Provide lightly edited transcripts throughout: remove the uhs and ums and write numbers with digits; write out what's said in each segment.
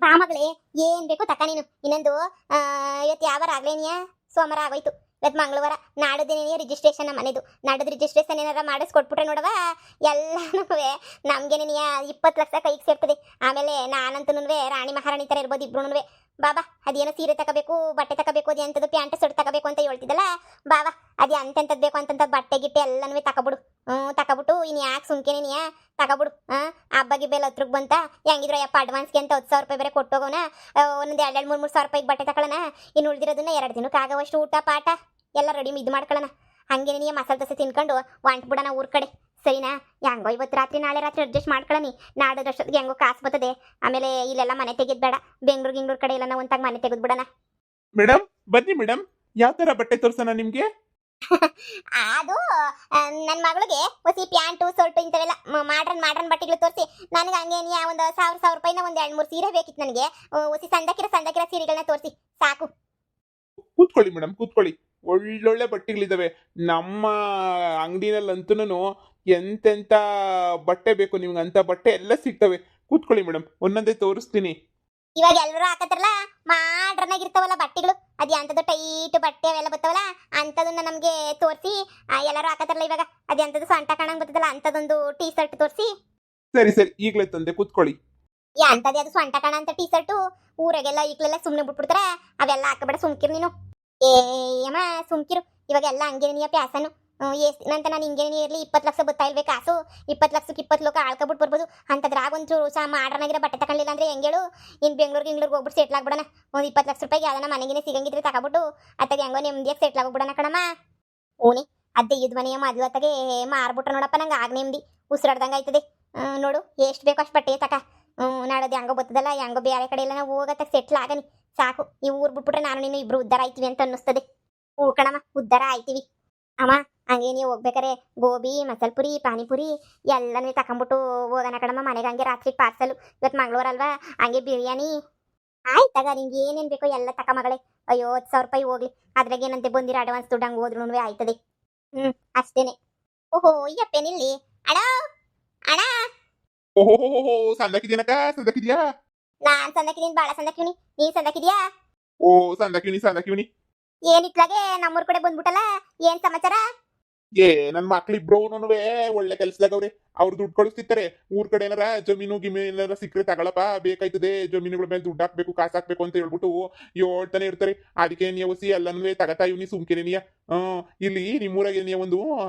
ತಾಮಗಳೇ ಏನ್ ಬೇಕು ತಕ ನೀನು ಇನ್ನೊಂದು ಇವತ್ತು ಯಾವಾರ ಆಗ್ಲೇನಿಯಾ ಸೋಮವಾರ ಆಗೋಯ್ತು ಇವತ್ತು ಮಂಗಳವಾರ ನಾಡದೇನೇ ರಿಜಿಸ್ಟ್ರೇಷನ್ ಮನೆದು ನಾಡದ ರಿಜಿಸ್ಟ್ರೇಷನ್ ಏನಾರ ಮಾಡಿಸ್ಕೊಟ್ಬಿಟ್ರೆ ನೋಡವ ಎಲ್ಲನೂ ನಮ್ಗೇನೇನಿಯ 20 ಲಕ್ಷ ಕೈಗೆ ಸೇರ್ತದೆ. ಆಮೇಲೆ ನಾನಂತೂ ರಾಣಿ ಮಹಾರಾಣಿ ಥರ ಇರ್ಬೋದು ಇಬ್ರು. ಬಾಬಾ ಅದೇನೋ ಸೀರೆ ತಗೋಬೇಕು ಬಟ್ಟೆ ತಗೋಬೇಕು ಅದು ಎಂಥದ್ದು ಪ್ಯಾಂಟ್ ಶರ್ಟ್ ತಗೋಬೇಕು ಅಂತ ಹೇಳ್ತಿದ್ದಲ್ಲ ಬಾಬಾ ಅದು ಎಂತೆಂಥದ್ದು ಬೇಕು ಅಂತಂತ ಬಟ್ಟೆ ಗಿಟ್ಟೆ ಎಲ್ಲನೂ ತಗೊಬಿಡು. ತಗೊಬಿಟ್ಟು ಇನ್ನು ಯಾಕೆ ಸುಮ್ಕೆನೇನಿಯ ತಗೊಬಿಡು. ಹಬ್ಬಗೆ ಬೆಲೆ 10 ಬಂತ ಹೆಂಗಿದ್ರು ಯಪ್ಪ ಅಡ್ವಾನ್ಸ್ಗೆ ಅಂತ 10,000 ರೂಪಾಯಿ ಬೇರೆ ಕೊಟ್ಟೋಗೋಣ. ಒಂದೊಂದು 2-3 ಸಾವಿರ ರೂಪಾಯಿಗೆ ಬಟ್ಟೆ ತಗೊಳ್ಳೋಣ. ಇನ್ನು ಉಳಿದಿರೋದನ್ನ 2 ದಿನಕ್ಕೆ ಆಗೋವಷ್ಟು ಊಟ ಪಾಠ ಎಲ್ಲ ರೆಡಿ ಇದು ಮಾಡ್ಕೊಳ್ಳೋಣ. ಹಂಗೇನೇ ಮಸಾಲೆ ದೋಸೆ ತಿನ್ಕೊಂಡು ಬಿಡೋಣ ಊರ್ ಕಡೆ. ಸರಿನಾ? ಹೆಂಗೋ ಇವತ್ತು ರಾತ್ರಿ ನಾಳೆ ರಾತ್ರಿ ಅಡ್ಜಸ್ಟ್ ಮಾಡ್ಕೊಳ್ಳಿ. ನಾಡೋದ್ರಷ್ಟೊತ್ತಿಗೆ ಹೆಂಗೋ ಕಾಸು ಬರ್ತದೆ. ಆಮೇಲೆ ಇಲ್ಲೆಲ್ಲ ಮನೆ ತೆಗೆದ್ ಬೇಡ. ಬೆಂಗಳೂರು ಕಡೆ ಎಲ್ಲ ಒಂತಾಗ ಮನೆ ತೆಗೆದ್ ಬಿಡೋಣ. ಮೇಡಮ್ ಬನ್ನಿ ಮೇಡಮ್, ಯಾವ ತರ ಬಟ್ಟೆ ತೋರ್ಸೋಣ ನಿಮ್ಗೆ? ಅದು ನನ್ನ ಮಗಳಿಗೆ ಹೊಸಿ ಪ್ಯಾಂಟು ಶರ್ಟು ಇಂಥವೆಲ್ಲ ಮಾಡ್ರನ್ ಬಟ್ಟೆಗಳು ತೋರಿಸಿ. ನನಗೆ ಹಂಗೇನಿಯ ಒಂದು 1,000 ರೂಪಾಯಿನ ಒಂದು 2-3 ಸೀರೆ ಬೇಕಿತ್ತು ನನಗೆ. ಹೊಸಿ ಸಂದಕಿರ ಸೀರೆಗಳನ್ನ ತೋರಿಸಿ ಸಾಕು. ಕೂತ್ಕೊಳ್ಳಿ ಮೇಡಮ್ ಕೂತ್ಕೊಳ್ಳಿ, ಒಳ್ಳೊಳ್ಳೆ ಬಟ್ಟೆಗಳಿದಾವೆ ನಮ್ಮ ಅಂಗಡಿನಲ್ಲಂತೂ. ಎಂತೆಂತ ಬಟ್ಟೆ ಬೇಕು ನಿಮ್ಗೆ ಅಂತ ಬಟ್ಟೆ ಎಲ್ಲ ಸಿಗ್ತವೆ. ಕೂತ್ಕೊಳ್ಳಿ ಮೇಡಮ್, ಒಂದೊಂದೇ ತೋರಿಸ್ತೀನಿ. ಇವಾಗ ಎಲ್ಲರೂ ಹಾಕತ್ತಾರಲ್ಲ ಮಾಡ್ರನ್ನಾಗಿರ್ತಾವಲ್ಲ ಬಟ್ಟೆಗಳು, ಅದು ಎಂಥದ್ದು ಟೈಟ್ ಬಟ್ಟೆ ಅವೆಲ್ಲ ಬರ್ತಾವಲ್ಲ ಅಂಥದನ್ನ ನಮಗೆ ತೋರಿಸಿ. ಎಲ್ಲರೂ ಹಾಕತ್ತಾರಲ್ಲ ಇವಾಗ ಅದು ಎಂಥದ್ದು ಸೊಂಟ ಕಾಣಂಗ್ ಬರ್ತದಲ್ಲ ಅಂಥದ್ದೊಂದು ಟೀ ಶರ್ಟ್ ತೋರಿಸಿ. ಸರಿ ಸರಿ ಈಗಲೇ ತಂದೆ, ಕೂತ್ಕೊಳ್ಳಿ. ಎಂಥದ್ದು ಅದು ಸೊಂಟ ಕಾಣ ಅಂತ ಟೀ ಶರ್ಟು ಊರಾಗೆಲ್ಲ ಈಗಲೆಲ್ಲ ಸುಮ್ಮನೆ ಬಿಟ್ಬಿಡ್ತಾರೆ. ಅವೆಲ್ಲ ಹಾಕಬೇಡ, ಸುಮ್ಕಿರು ನೀನು. ಏಮ್ಮ ಸುಮ್ಕಿರು, ಇವಾಗೆಲ್ಲ ಹಂಗೇನಿಯ ಪ್ಯಾಸನು. ಎಷ್ಟು ದಿನ ಅಂತ ನಾನು ಹಿಂಗೇನೇ ಇರಲಿ 20 ಲಕ್ಷ ಬತ್ತಾ ಇಲ್ವೇ ಕಾಸು. 20 ಲಕ್ಷಕ್ಕೆ 20 ಲೋಕ ಆಳ್ಕೊಬಿಟ್ಟು ಬರ್ಬೋದು. ಅಂಥದ್ರಾಗ ಒಂಚೂರು ಮಾಡ್ರನಾಗಿರೋ ಬಟ್ಟೆ ತಗೊಳ್ಳಿಲ್ಲ ಅಂದ್ರೆ ಹೆಂಗೇಳು? ಇನ್ನು ಬೆಂಗಳೂರಿಗೆ ಹೋಗ್ಬಿಟ್ಟು ಸೆಟ್ಲ್ ಆಗ್ಬಿಡೋಣ. ಒಂದು 20 ಲಕ್ಷ ರೂಪಾಯಿಗೆ ಯಾವ್ದನ ಮನೆಗೇನೆ ಸಿಗಂಗಿದ್ರೆ ತಗೊಬಿಟ್ಟು ಅತ್ತಾಗ ಹೆಂಗೋ ನೆಮ್ಮದಿಯಾಗಿ ಸೆಟ್ಲ್ ಆಗ್ಬಿಡೋಣ ಕಣಮ್ಮ. ಓನಿ ಅದೇ ಇದ್ ಮನೆಯ ಮದುವೆ ಅತ್ತಾಗೆ ಮಾರ್ಬಿಟ್ರೆ ನೋಡಪ್ಪ ನಂಗೆ ಆಗ ನೆಮ್ಮದಿ ಉಸಿರಾಡ್ದಂಗೆ ಆಯ್ತದೆ. ನೋಡು ಎಷ್ಟು ಬೇಕೋ ಅಷ್ಟು ಬಟ್ಟೆ ತಕ. ನಾಡೋದು ಹೆಂಗೋ ಬರ್ತದಲ್ಲ, ಹೆಂಗೋ ಬೇರೆ ಕಡೆ ಎಲ್ಲ ನಾವು ಹೋಗತ್ತಾಗ ಸೆಟ್ಲ್ ಆಗನಿ ಸಾಕು. ಈ ಊರು ಬಿಟ್ಬಿಟ್ರೆ ನಾನು ನೀನು ಇಬ್ರು ಉದ್ಧಾರ ಆಯ್ತೀವಿ ಅಂತ ಅನ್ನಿಸ್ತದೆ. ಹೂ ಕಣಮ್ಮ, ಉದ್ಧಾರ ಆಯ್ತೀವಿ. ಅಮ್ಮ ಹಂಗೆ ನೀವು ಹೋಗ್ಬೇಕಾರೆ ಗೋಬಿ ಮಸಾಲೆ ಪುರಿ ಪಾನಿಪುರಿ ಎಲ್ಲನೂ ತಗೊಂಬಿಟ್ಟು ಹೋಗೋಣ ಕಣಮ್ಮ ಮನೆಗೆ. ಹಂಗೆ ರಾತ್ರಿ ಪಾರ್ಸಲ್, ಇವತ್ತು ಮಂಗಳವಾರ ಅಲ್ವಾ, ಹಂಗೆ ಬಿರಿಯಾನಿ ಆಯ್ತಾಗ ನಿಂಗೆ ಏನೇನು ಬೇಕೋ ಎಲ್ಲ ತಕ ಮಗಳೇ. ಅಯ್ಯೋ 10,000 ರೂಪಾಯಿ ಹೋಗ್ಲಿ, ಅದ್ರಾಗ ಏನಂತೆ ಬಂದಿರೋ ಅಡ್ವಾನ್ಸ್ ದುಡ್ಡು ಹಂಗೆ ಹೋದ್ರೂ ಆಯ್ತದೆ. ಅಷ್ಟೇನೆ. ಓಹೋ ಅಯ್ಯಪ್ಪೇನಿಲ್ಲಿ ಅಣ್ಣ ಅಣ್ಣ. ಓಹೋ ಸಂದಕಿದ್ಯಾನಕ್ಕ, ಸಂದಕಿದ್ಯಾ? ನಾನ್ ಸಂದಕಿದೀನಿ, ಬಾಳ ಸಂದಕಿವ್ನಿ. ನೀನ್ ಸಂದಕಿದ್ಯಾ? ಓ ಸಂದಕಿವ್ನಿ. ಏನಿತ್ಲಾಗೆ ನಮ್ಮೂರ್ ಕಡೆ ಬಂದ್ಬಿಟ್ಟಲ್ಲ, ಏನ್ ಸಮಾಚಾರ? ನನ್ ಮಕ್ಳಿಬ್ರು ಒಳ್ಳೆ ಕೆಲ್ಸದಾಗವ್ರೆ. ಅವ್ರು ದುಡ್ಡು ಕಳಿಸ್ತಿರ್ತಾರೆ. ಊರ್ ಕಡೆ ಏನಾರ ಜಮೀನು ಏನಾರ ಸಿಕ್ಕರೆ ತಗೊಳಪ್ಪ, ಬೇಕಾಯ್ತದೆ ಜಮೀನುಗಳ ಮೇಲೆ ದುಡ್ಡು ಹಾಕ್ಬೇಕು ಕಾಸು ಹಾಕ್ಬೇಕು ಅಂತ ಹೇಳ್ಬಿಟ್ಟು ಹೇಳ್ತಾನೆ ಇರ್ತಾರೆ. ಅದಕ್ಕೆ ನೀವು ಎಲ್ಲನೂ ತಗತಾ ಇವ್ನಿ ಸುಮ್ಕೆನೆನಿಯ. ಇಲ್ಲಿ ನಿಮ್ಮೂರಾಗೆ ಒಂದು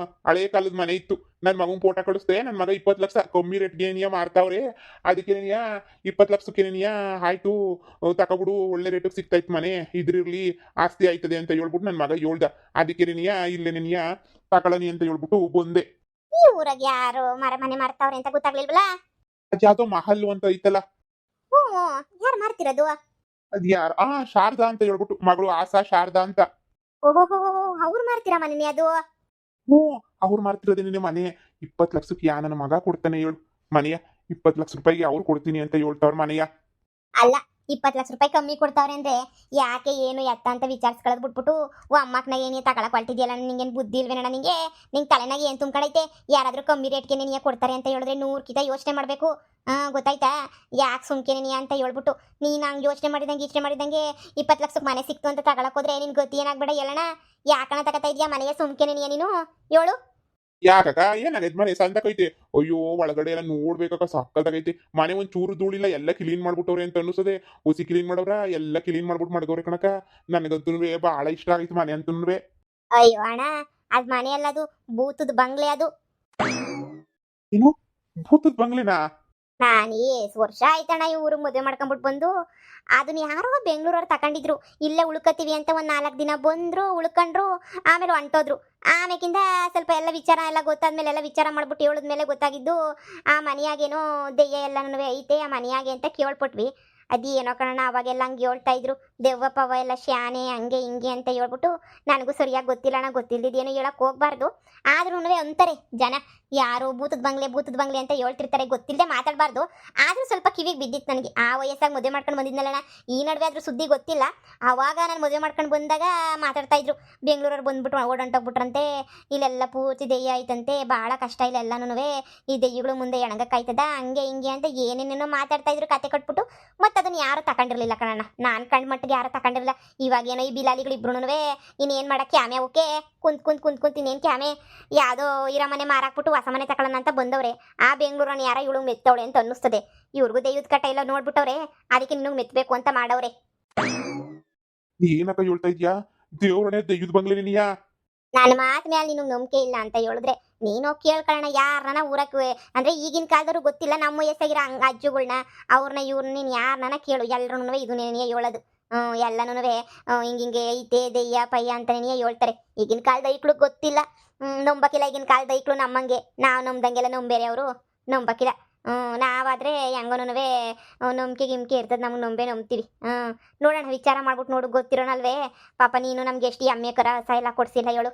ಹಳೆ ಕಾಲದ ಮನೆ ಇತ್ತು. ನನ್ನ ಮಗನ್ ಫೋಟೋ ಕಳಿಸ್ದೆ. ನನ್ನ ಮಗ 20 ಲಕ್ಷ ಕಮ್ಮಿ ರೇಟ್ಗೆ ಏನಿಯ ಮಾರ್ತಾವ್ರೆ. ಅದಕ್ಕೆ 20 ಲಕ್ಷಕ್ಕೇನಿಯ ಆಯ್ತು ತಗೊಬಿಡು, ಒಳ್ಳೆ ರೇಟಿಗೆ ಸಿಗ್ತಾ ಇತ್ತು ಮನೆ, ಇದ್ರಿರ್ಲಿ ಆಸ್ತಿ ಆಯ್ತದೆ ಅಂತ ಹೇಳ್ಬಿಟ್ಟು ನನ್ನ ಮಗ ಹೇಳ್ದ. ಅದಕ್ಕೆ ಇಲ್ಲೇನಿಯ ತಗೊಳನಿ ಅಂತ ಹೇಳ್ಬಿಟ್ಟು ಬಂದೆ. ಈ ಊರಾಗ ಯಾರು ಮನೆ ಮಾಡ್ತಾವ್ರೆ ಅಂತ ಗೊತ್ತಾಗ್ಲಿಲ್ವಲ್ಲ. ಅದ್ ಯಾವ್ದೋ ಮಹಲ್ ಅಂತ ಐತಲ್ಲ, ಯಾರು ಮಾಡ್ತಿರೋದು? ಅದ್ ಯಾರ ಶಾರದಾ ಅಂತ ಹೇಳ್ಬಿಟ್ಟು ಮಗಳು ಆಸಾ ಶಾರದಾ ಅಂತ. ಓಹೋ ಅವ್ರು ಮಾಡ್ತೀರಾ ಮನೆ ಅದು? ಅವ್ರು ಮಾಡ್ತಿರೋದೇನೆ ಮನೆ. 20 ಲಕ್ಷಕ್ಕೆ ನನ್ನ ಮಗ ಕೊಡ್ತಾನೆ ಹೇಳು ಮನೆಯ. 20 ಲಕ್ಷ ರೂಪಾಯಿಗೆ ಅವ್ರು ಕೊಡ್ತೀನಿ ಅಂತ ಹೇಳ್ತಾವ್ರ ಮನೆಯ. ಅಲ್ಲ 20 ಲಕ್ಷ ರೂಪಾಯಿ ಕಮ್ಮಿ ಕೊಡ್ತಾವ್ರೆ ಅಂದ್ರೆ ಯಾಕೆ ಏನು ಎತ್ತ ಅಂತ ವಿಚಾರಿಸ್ಕೊಳ್ಳೋದು ಬಿಟ್ಬಿಟ್ಟು ಅಮ್ಮಕ್ನಾಗ ಏನೇ ತಗೊಳಕ್ ಹೊಲ್ಟಿದ್ಯಲ್ಲ, ನಿಂಗೇನು ಬುದ್ಧಿ ಇಲ್ವೇನಣ್ಣ ನಿಂಗೆ? ನಿಂಗೆ ತಲೆನಾಗ ಏನು ತುಂಬ್ಕಡೈತೆ? ಯಾರಾದ್ರೂ ಕಮ್ಮಿ ರೇಟ್ಗೆ ನೀನು ಕೊಡ್ತಾರೆ ಅಂತ ಹೇಳಿದ್ರೆ 100 ಕಿತ ಯೋಚನೆ ಮಾಡಬೇಕು. ಗೊತ್ತಾಯ್ತಾ? ಯಾಕೆ ಸುಮ್ಕೆನೆ ನೀ ಅಂತ ಹೇಳ್ಬಿಟ್ಟು ನೀನು ಹಂಗೆ ಯೋಚನೆ ಮಾಡಿದಂಗೆ 20 ಲಕ್ಷಕ್ಕೆ ಮನೆ ಸಿಕ್ತು ಅಂತ ತಗೊಳಕ್ ಹೋದ್ರೆ ನಿನ್ ಗತಿ ಏನಾಗ್ಬೇಡ ಹೇಳೋಣ. ಯಾಕಣ ತಗೋತಾ ಇದೆಯಾ ಮನೆಗೆ ಸುಮ್ಕೆನೆ ನೀನು ಹೇಳು? ಯಾಕಕ್ಕ ಏನಾಗೈತೆ ಮನೆ ಸಂದಕೈತೆ? ಅಯ್ಯೋ ಒಳಗಡೆ ಎಲ್ಲ ನೋಡ್ಬೇಕಕ್ಕ, ಸಕ್ಕತ್ತಾಗೈತೆ ಮನೆ. ಒಂದ್ ಚೂರು ಧೂಳಿಲ್ಲ, ಎಲ್ಲ ಕ್ಲೀನ್ ಮಾಡ್ಬಿಟ್ಟವ್ರೆ ಅಂತ ಅನ್ಸದೆ. ಹುಸಿ ಕ್ಲೀನ್ ಮಾಡವ್ರ, ಎಲ್ಲ ಕ್ಲೀನ್ ಮಾಡ್ಬಿಟ್ಟು ಮಾಡ್ಗವ್ರೆ ಕಣಕ. ನನಗಂತೂ ಬಹಳ ಇಷ್ಟ ಆಗೈತೆ ಮನೆ ಅಂತೂ. ಅಯ್ಯೋ ಅಣ್ಣ, ಅದ್ ಮನೆ ಅಲ್ಲದು ಭೂತದ ಬಂಗ್ಲೆ ಅದು. ಏನು ಭೂತದ ಬಂಗ್ಲೆನಾ? ನಾನು ಎಷ್ಟು ವರ್ಷ ಆಯ್ತಣ್ಣ ಈ ಊರಿಗೆ ಮದುವೆ ಮಾಡ್ಕೊಂಡ್ಬಿಟ್ಟು ಬಂದು. ಅದನ್ನ ಯಾರೋ ಬೆಂಗಳೂರವ್ರು ತಗೊಂಡಿದ್ರು, ಇಲ್ಲೇ ಉಳ್ಕತ್ತೀವಿ ಅಂತ ಒಂದು 4 ದಿನ ಬಂದ್ರು, ಉಳ್ಕೊಂಡ್ರು, ಆಮೇಲೆ ಹೊಂಟೋದ್ರು. ಆಮೇಕಿಂದ ಸ್ವಲ್ಪ ಎಲ್ಲ ವಿಚಾರ ಎಲ್ಲ ಗೊತ್ತಾದ್ಮೇಲೆ ಎಲ್ಲ ವಿಚಾರ ಮಾಡ್ಬಿಟ್ಟು ಹೇಳಿದ್ಮೇಲೆ ಗೊತ್ತಾಗಿದ್ದು ಆ ಮನೆಯಾಗೇನೋ ದೆಯ್ಯ ಎಲ್ಲನೂ ಐತೆ ಆ ಮನೆಯಾಗೆ ಅಂತ ಕೇಳ್ಪಟ್ವಿ. ಅದೇನೋ ಕಣ ಅವಾಗೆಲ್ಲ ಹಂಗೆ ಹೇಳ್ತಾ ಇದ್ರು, ದೆವ್ವ ಪವ್ವ ಎಲ್ಲ ಶಾನೆ ಹಂಗೆ ಹಿಂಗೆ ಅಂತ ಹೇಳ್ಬಿಟ್ಟು. ನನಗೂ ಸರಿಯಾಗಿ ಗೊತ್ತಿಲ್ಲ ಅಣ್ಣ, ಗೊತ್ತಿಲ್ದಿದ್ದೇನೋ ಹೇಳಕ್ ಹೋಗ್ಬಾರ್ದು. ಆದ್ರೂ ಅಂತಾರೆ ಜನ, ಯಾರು ಭೂತದ ಬಂಗ್ಲೆ ಅಂತ ಹೇಳ್ತಿರ್ತಾರೆ, ಗೊತ್ತಿಲ್ಲದೆ ಮಾತಾಡಬಾರ್ದು. ಆದ್ರೂ ಸ್ವಲ್ಪ ಕಿವಿಗೆ ಬಿದ್ದಿತ್ತು ನನಗೆ. ಆ ವಯಸ್ಸಾಗಿ ಮದುವೆ ಮಾಡ್ಕೊಂಡು ಬಂದಿದ್ನಲ್ಲ, ಈ ನಡುವೆ ಆದ್ರೂ ಸುದ್ದಿ ಗೊತ್ತಿಲ್ಲ. ಆವಾಗ ನಾನು ಮದುವೆ ಮಾಡ್ಕೊಂಡು ಬಂದಾಗ ಮಾತಾಡ್ತಾ ಇದ್ರು, ಬೆಂಗಳೂರವ್ರು ಬಂದ್ಬಿಟ್ಟು ಓಡಂಟೋಗ್ಬಿಟ್ರಂತೆ, ಇಲ್ಲೆಲ್ಲ ಪೂರ್ತಿ ದೆಯ್ಯ ಆಯ್ತಂತೆ, ಭಾಳ ಕಷ್ಟ ಇಲ್ಲೆಲ್ಲನೂ, ಈ ದೆಯ್ಯಗಳು ಮುಂದೆ ಎಣಗಕ್ಕಾಯ್ತದ, ಹಂಗೆ ಹಿಂಗೆ ಅಂತ ಏನೇನೇನೋ ಮಾತಾಡ್ತಾ ಇದ್ರು, ಕತೆ ಕಟ್ಬಿಟ್ಟು. ಮತ್ತೆ ಅದನ್ನ ಯಾರು ತಗೊಂಡಿರ್ಲಿಲ್ಲ ಕಣಣ್ಣ, ನಾನು ಕಂಡ ಮಟ್ಟಿಗೆ ಯಾರು ತಗೊಂಡಿರಲಿಲ್ಲ. ಇವಾಗ ಏನೋ ಈ ಬಿಲಾಲಿಗಳು ಇಬ್ರು ಇನ್ನೇನು ಮಾಡಕ್ಕೆ ಕ್ಯಾಮೆ ಅವಕ್ಕೆ ಕುಂತ್ ಇನ್ನೇನು ಕ್ಯಾಮೆ ಯಾವುದೋ ಇರೋ ಮನೆ ಮಾರಾಕ್ಬಿಟ್ಟು ಹೊಸ ಮನೆ ತಗೊಳ್ಳೋಣ ಅಂತ ಬಂದವ್ರೆ. ಆ ಬೆಂಗಳೂರನ್ನ ಯಾರ ಇವಳು ಮೆತ್ತವಳೆ ಅಂತ ಅನ್ನಿಸ್ತದೆ. ಇವ್ರಿಗೂ ದೆಯ್ಯದ ಕಟ್ಟ ಎಲ್ಲ ನೋಡ್ಬಿಟ್ಟವ್ರೆ, ಅದಕ್ಕೆ ನಿನಗೆ ಮೆತ್ತಬೇಕು ಅಂತ ಮಾಡವ್ರೆ. ಏನಕ್ಕ ಹೇಳ್ತಾ ಇದ್ಯಾ? ದೇವ್ರನೇ ದೆಯ್ಯದ ಬಂಗ್ಲೆ ನೀಯಾ? ನನ್ನ ಮಾತು ಮೇಲೆ ನಿನಗೆ ನಂಬಿಕೆ ಇಲ್ಲ ಅಂತ ಹೇಳಿದ್ರೆ ನೀನು ಕೇಳ್ಕೊಳ್ಳೋಣ. ಯಾರನ್ನ ಊರಕ್ಕೆ ಅಂದ್ರೆ ಈಗಿನ ಕಾಲದವ್ರು ಗೊತ್ತಿಲ್ಲ, ನಮ್ಮ ವಯಸ್ಸಾಗಿರೋ ಅಜ್ಜುಗಳ್ನ ಅವ್ರನ್ನ ಇವ್ರನ್ನ ನೀನು ಯಾರನ್ನ ಕೇಳು, ಎಲ್ರೂ ಇದು ನೀನೇ ಹೇಳೋದು. ಎಲ್ಲನೂ ಹಿಂಗೆ ಐತೆ ದೆಯ್ಯ ಪಯ್ಯ ಅಂತನೇ ಹೇಳ್ತಾರೆ. ಈಗಿನ ಕಾಲದ ಐಕ್ಳು ಗೊತ್ತಿಲ್ಲ, ನಂಬಕಿಲ್ಲ. ಈಗಿನ ಕಾಲದ ಐಕ್ಳು ನಮ್ಮಂಗೆ, ನಾವು ನಂಬ್ದಂಗೆಲ್ಲ ನಂಬೇರೆ ಅವರು ನಂಬಕಿಲ್ಲ. ನಾವಾದರೆ ಹೆಂಗೋನೂ ನಂಬಿಕೆ ಗಿಮ್ಕೆ ಇರ್ತದೆ, ನಮ್ಗೆ ನಂಬ್ತೀವಿ. ನೋಡೋಣ, ವಿಚಾರ ಮಾಡ್ಬಿಟ್ಟು ನೋಡು, ಗೊತ್ತಿರೋಣಲ್ವೇ. ಪಾಪ ನೀನು ನಮ್ಗೆ ಎಷ್ಟು ಎಮ್ಮೆ ಕರ ಹಸ ಎಲ್ಲ ಕೊಡ್ಸಿಲ್ಲ ಹೇಳು.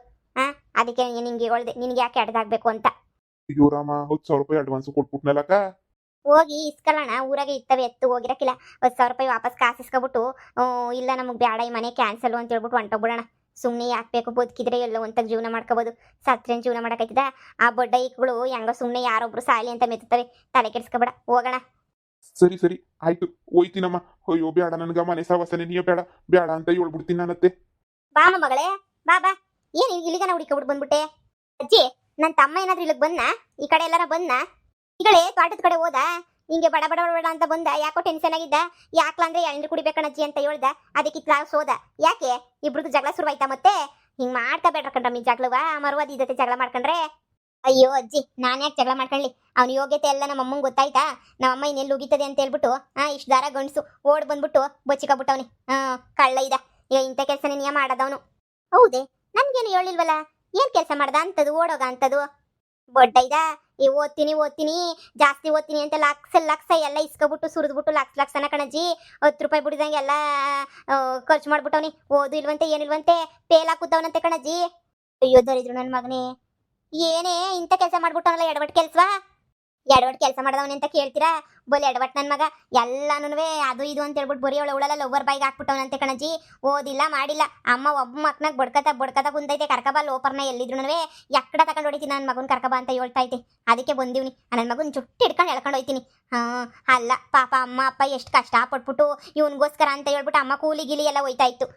ಅದಕ್ಕೆ ನಿಂಗೆ ಹೇಳ್ದೆ, ನಿನ್ಗೆ ಯಾಕೆ ಅಡ್ದಾಗಬೇಕು ಅಂತ. ಅಯ್ಯೋ ರಾಮ, 10,000 ರೂಪಾಯಿ ಅಡ್ವಾನ್ಸ್ ಕೊಟ್ಬಿಟ್ನಲ್ಲಕ್ಕ. ಹೋಗಿ ಇಸ್ಕೊಳ್ಳೋಣ, ಊರಾಗೆ ಇರ್ತವೆ, ಎತ್ತು ಹೋಗಿರಕ್ಕಿಲ್ಲ. 10,000 ರೂಪಾಯಿ ವಾಪಸ್ ಕಾಸು ಇಸ್ಕೊಬಿಟ್ಟು, ಇಲ್ಲ ನಮಗೆ ಬೇಡ ಈ ಮನೆ ಕ್ಯಾನ್ಸಲ್ ಅಂತ ಹೇಳ್ಬಿಟ್ಟು ಹೊಂಟೋಗ್ಬಿಡೋಣ. ಸುಮ್ಮನೆ ಯಾಕಬೇಕು, ಬದುಕಿದ್ರೆ ಎಲ್ಲೋ ಒಂತಾಗ ಜೀವನ ಮಾಡ್ಕೋಬೋದು, ಸತ್ರೇನು ಜೀವನ ಮಾಡೋಕ್ಕಾಯ್ತದ. ಆ ಬೊಡ್ಡ ಈಕ್ಗಳು ಹೆಂಗೋ ಸುಮ್ಮನೆ ಯಾರೊಬ್ರು ಸಾಲಿ ಅಂತ ಮೆತ್ತವೆ, ತಲೆ ಕೆಡಿಸ್ಕೊಬೇಡ, ಹೋಗೋಣ. ಸರಿ ಸರಿ ಆಯ್ತು, ಹೋಯ್ತೀನಮ್ಮ. ಅಯ್ಯೋ ಬೇಡ, ನನ್ಗ ಮನೆ ಸವಸನೆ ನೀಯ ಬೇಡ ಬೇಡ ಅಂತ ಹೇಳ್ಬಿಡ್ತೀನಿ ನಾನತ್ತೆ. ಬಾ ಮಗಳೇ, ಬಾ ಬಾ. ಏನು ಇಲ್ಲಿಗನ ಹುಡುಕಬಿಟ್ಟು ಬಂದ್ಬಿಟ್ಟೆ? ಅಜ್ಜಿ, ನನ್ನ ತಮ್ಮ ಏನಾದ್ರೂ ಇಲ್ಲಿಗೆ ಬಂದ, ಈ ಕಡೆ ಎಲ್ಲಾರ ಬಂದ? ಈಗಲೇ ತೋಟದ ಕಡೆ ಹೋದ, ಹಿಂಗೆ ಬಡ ಬಡ ಬಡ ಅಂತ ಬಂದ. ಯಾಕೋ ಟೆನ್ಷನ್ ಆಗಿದ್ದ. ಯಾಕ್ಲಂದ್ರೆ ಎಣ್ಣೆ ಕುಡಿಬೇಕಣ್ಣಜ್ಜಿ ಅಂತ ಹೇಳ್ದ, ಅದಕ್ಕೆ ಕ್ಲಾಸ್ ಹೋದ. ಯಾಕೆ ಇಬ್ರದ್ದು ಜಗಳ ಶುರುವಾಯ್ತಾ ಮತ್ತೆ? ಹಿಂಗೆ ಮಾಡ್ತಾ ಬೇಡ್ರ ಕಂಡ್ರಮ್ಮಿ ಜಗಳವ, ಮರುವಾದ ಇದ್ದತೆ ಜಗಳ ಮಾಡ್ಕೊಂಡ್ರೆ. ಅಯ್ಯೋ ಅಜ್ಜಿ, ನಾನು ಯಾಕೆ ಜಗಳ ಮಾಡ್ಕೊಳ್ಳಿ? ಅವ್ನ ಯೋಗ್ಯತೆ ಎಲ್ಲ ನಮ್ಮ ಅಮ್ಮಂಗೆ ಗೊತ್ತಾಯ್ತಾ? ನಮ್ಮಮ್ಮ ಇನ್ನೆಲ್ಲಿ ಉಗಿತದೆ ಅಂತ ಹೇಳ್ಬಿಟ್ಟು ಇಷ್ಟು ದಾರ ಗಂಡಸು ಓಡ್ ಬಂದ್ಬಿಟ್ಟು ಬಚ್ಚಿಕೊಬಿಟ್ಟವನಿ. ಕಳ್ಳ ಇದ ಈಗ ಇಂಥ ಕೆಲಸನೇ ನೀ ಮಾಡೋದವನು. ಹೌದೇ, ನನ್ಗೇನು ಹೇಳಿಲ್ವಲ್ಲ, ಏನ್ ಕೆಲಸ ಮಾಡ್ದ ಅಂತದು, ಓಡೋಗ ಅಂತದು. ಬೊಡ್ಡ ಇದ ಈ ಓದ್ತೀನಿ ಜಾಸ್ತಿ ಓದ್ತೀನಿ ಅಂತ ಲಕ್ಷ ಎಲ್ಲ ಇಸ್ಕೊಬಿಟ್ಟು ಸುರಿದ್ಬಿಟ್ಟು ಲಕ್ಷನ ಕಣಜ್ಜಿ. 10 ರೂಪಾಯಿ ಬಿಡಿದಂಗೆ ಎಲ್ಲ ಖರ್ಚು ಮಾಡ್ಬಿಟ್ಟವನಿ. ಓದು ಇಲ್ವಂತೆ ಏನಿಲ್ವಂತೆ, ಪೇಲ್ ಹಾಕುತ್ತವನಂತೆ ಕಣಜ್ಜಿ. ಅಯ್ಯೋ ದರಿದ್ರು ನನ್ನ ಮಗನೇ, ಏನೇ ಇಂಥ ಕೆಲಸ ಮಾಡ್ಬಿಟ್ಟವನಲ್ಲ, ಎಡವಟ್ ಕೆಲಸ ಮಾಡ್ದವನಿ ಅಂತ ಕೇಳ್ತೀರಾ? ಬೋಲೆ ಎಡವಟ್ ನನ್ನ ಮಗ. ಎಲ್ಲಾನು ಅದು ಇದು ಅಂತ ಹೇಳ್ಬಿಟ್ಟು ಬರೀ ಉಳಲ್ಲ ಲೋವರ್ ಬಾಯಿಗೆ ಹಾಕ್ಬಿಟ್ಟವನಂತೆ ಕಣಜಿ. ಓದಿಲ್ಲ ಮಾಡಿಲ್ಲ. ಅಮ್ಮ ಒಬ್ಬ ಮಕ್ಕನಾಗ ಬಡ್ಕತ ಕುಂತೈತೆ. ಕರ್ಕಬಾ ಲೋಪರ್ನ ಎಲ್ಲಿದ್ರು ಎಕ್ಕಡ ತಗೊಂಡು ಹೊಡಿತೀನಿ, ನನ್ನ ಮಗನ ಕರ್ಕಬಾ ಅಂತ ಹೇಳ್ತಾ ಐತೆ. ಅದಕ್ಕೆ ಬಂದೀವ್ನಿ, ನನ್ನ ಮಗನ ಜುಟ್ಟು ಹಿಡ್ಕೊಂಡು ಎಳ್ಕೊಂಡು ಹೋಯ್ತೀನಿ. ಅಲ್ಲ ಪಾಪ ಅಮ್ಮ ಅಪ್ಪ ಎಷ್ಟು ಕಷ್ಟ ಪಟ್ಬಿಟ್ಟು ಇವನಿಗೋಸ್ಕರ ಅಂತ ಹೇಳ್ಬಿಟ್ಟು ಅಮ್ಮ ಕೂಲಿ ಗಿಲಿ ಎಲ್ಲ ಹೋಯ್ತಾ ಇತ್ತು.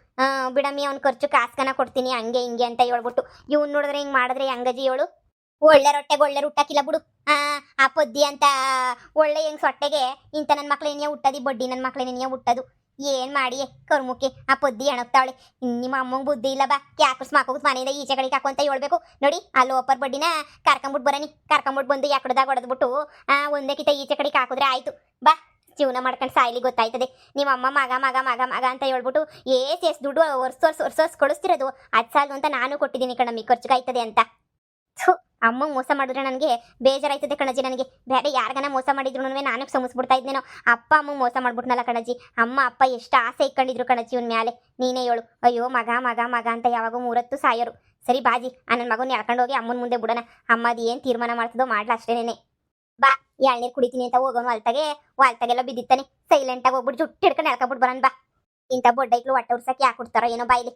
ಬಿಡಮ್ಮಿ ಅವ್ನ ಖರ್ಚು ಕಾಸ್ಕನ ಕೊಡ್ತೀನಿ ಹಂಗೆ ಹಿಂಗೆ ಅಂತ ಹೇಳ್ಬಿಟ್ಟು. ಇವ್ನು ನೋಡಿದ್ರೆ ಹಿಂಗೆ ಮಾಡಿದ್ರೆ ಹೆಂಗಜಿ ಹೇಳು? ಒಳ್ಳೆ ರೊಟ್ಟೆಗೆ ಒಳ್ಳೆ ಊಟಕ್ಕಿಲ್ಲ ಬಿಡು. ಆ ಪೊದ್ದಿ ಅಂತ ಒಳ್ಳೆ ಹೆಂಗ್ ಸೊಟ್ಟೆಗೆ ಇಂಥ ನನ್ನ ಮಕ್ಳೇನಿಯ ಹುಟ್ಟದಿ, ಬಡ್ಡಿ ನನ್ನ ಮಕ್ಳೇನಿಯ ಹುಟ್ಟದು. ಏನ್ ಮಾಡಿ ಕರ್ಮುಕ್ಕೆ ಆ ಪೊದ್ದಿ ಎಣಗ್ತಾವಳೆ. ನಿಮ್ಮ ಅಮ್ಮಂಗೆ ಬುದ್ಧಿ ಇಲ್ಲ ಬಾ, ಕ್ಯಾಕರ್ಸ್ ಮಾಕೋದು ಮನೆಯಿಂದ ಈಚೆ ಕಡೆಗೆ ಹಾಕೊಂತ ಹೇಳ್ಬೇಕು ನೋಡಿ. ಆ ಲೋಪರ್ ಬಡ್ಡಿನ ಕರ್ಕೊಂಬಿಟ್ಟು ಬರನಿ, ಕರ್ಕೊಂಬಿಟ್ಟು ಬಂದು ಯಾಕಡ್ದಾಗ ಹೊಡೆದ್ಬಿಟ್ಟು ಒಂದೇ ಕಿತ ಈಚೆ ಕಡೆಗೆ ಹಾಕಿದ್ರೆ ಆಯ್ತು. ಬಾ, ಜೀವನ ಮಾಡ್ಕೊಂಡು ಸಾಯ್ಲಿ ಗೊತ್ತಾಯ್ತದೆ. ನಿಮ್ಮ ಅಮ್ಮ ಮಗ ಮಗ ಮಗ ಮಗ ಅಂತ ಹೇಳ್ಬಿಟ್ಟು ಏಸ್ ದುಡ್ಡು ವರ್ಷ ಕೊಡಿಸ್ತಿರೋದು. ಅದು ಸಾಲದು ಅಂತ ನಾನು ಕೊಟ್ಟಿದ್ದೀನಿ ಕಣಮ್ಮಿ, ಖರ್ಚಿಗಾಯ್ತದೆ ಅಂತ. ಅಮ್ಮಂಗೆ ಮೋಸ ಮಾಡಿದ್ರೆ ನನಗೆ ಬೇಜಾರಾಯ್ತದೆ ಕಣಜಿ. ನನಗೆ ಬೇರೆ ಯಾರಿಗಾನ ಮೋಸ ಮಾಡಿದ್ರು ನಾನು ಸಮಸ್ಬಿಡ್ತಾ ಇದ್ನೇನೋ. ಅಪ್ಪ ಅಮ್ಮಂಗೆ ಮೋಸ ಮಾಡ್ಬಿಟ್ನಲ್ಲ ಕಣಜಿ. ಅಮ್ಮ ಅಪ್ಪ ಎಷ್ಟು ಆಸೆ ಇಟ್ಕೊಂಡಿದ್ರು ಕಣಜಿ ಇವ್ನ ಮ್ಯಾಲೆ. ನೀನೇ ಹೇಳು. ಅಯ್ಯೋ ಮಗ ಮಗ ಮಗ ಅಂತ ಯಾವಾಗ 3 ಸಾಯೋರು. ಸರಿ ಬಾಜಿ, ನನ್ನ ಮಗನ ಎಳ್ಕೊಂಡು ಹೋಗಿ ಅಮ್ಮನ ಮುಂದೆ ಬಿಡೋಣ. ಅಮ್ಮ ಅದು ಏನು ತೀರ್ಮಾನ ಮಾಡ್ತದೋ ಮಾಡ್ಲಾ ಅಷ್ಟೇನೆ. ಬಾ, ಎಳ್ನೀರು ಕುಡಿತೀನಿ ಅಂತ ಹೋಗೋನು ವಾಲ್ತಾಗೆಲ್ಲ ಬಿದ್ದಿತ್ತಾನೆ. ಸೈಲೆಂಟಾಗಿ ಹೋಗ್ಬಿಟ್ಟು ಜುಟ್ಟು ಹಿಡ್ಕೊಂಡು ಎಳ್ಕೊಬಿಟ್ಟು ಬರೋಣ ಬಾ. ಇಂಥ ಬೊಡ್ಡೈಕ್ಳು ಹೊಟ್ಟೆ ಉರ್ಸಕ್ಕೆ ಯಾಕೆ ಕೊಡ್ತಾರೋ ಏನೋ ಬಾಯ್ಲಿ.